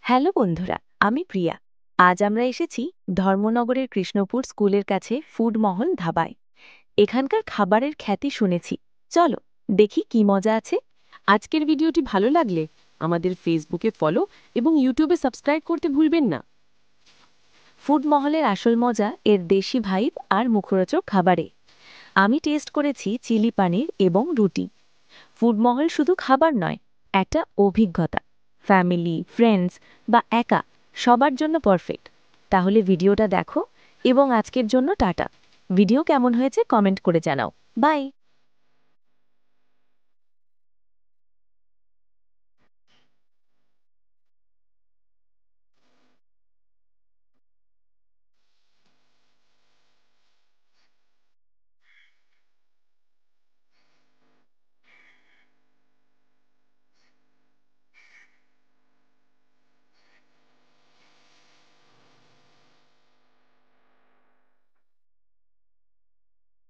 Hello বন্ধুরা, আমি প্রিয়া। আজ আমরা এসেছি ধর্মনগরের কৃষ্ণপুর স্কুলের কাছে ফুডমহল ধাবায়। এখানকার খাবারের খ্যাতি শুনেছি। চলো দেখি কি মজা আছে। আজকের ভিডিওটি ভালো লাগলে আমাদের ফেসবুকে ফলো এবং ইউটিউবে সাবস্ক্রাইব করতে ভুলবেন না। ফুডমহলের আসল মজা এর দেশি ভাইব আর মুখরোচক খাবারে। আমি টেস্ট করেছি চিলি পানির এবং রুটি। ফুডমহল শুধু খাবার নয়, একটা অভিজ্ঞতা। ফ্যামিলি, ফ্রেন্ডস বা একা সবার জন্য পারফেক্ট। তাহলে ভিডিওটা দেখো এবং আজকের জন্য টাটা। ভিডিও কেমন হয়েছে কমেন্ট করে জানাও। বাই।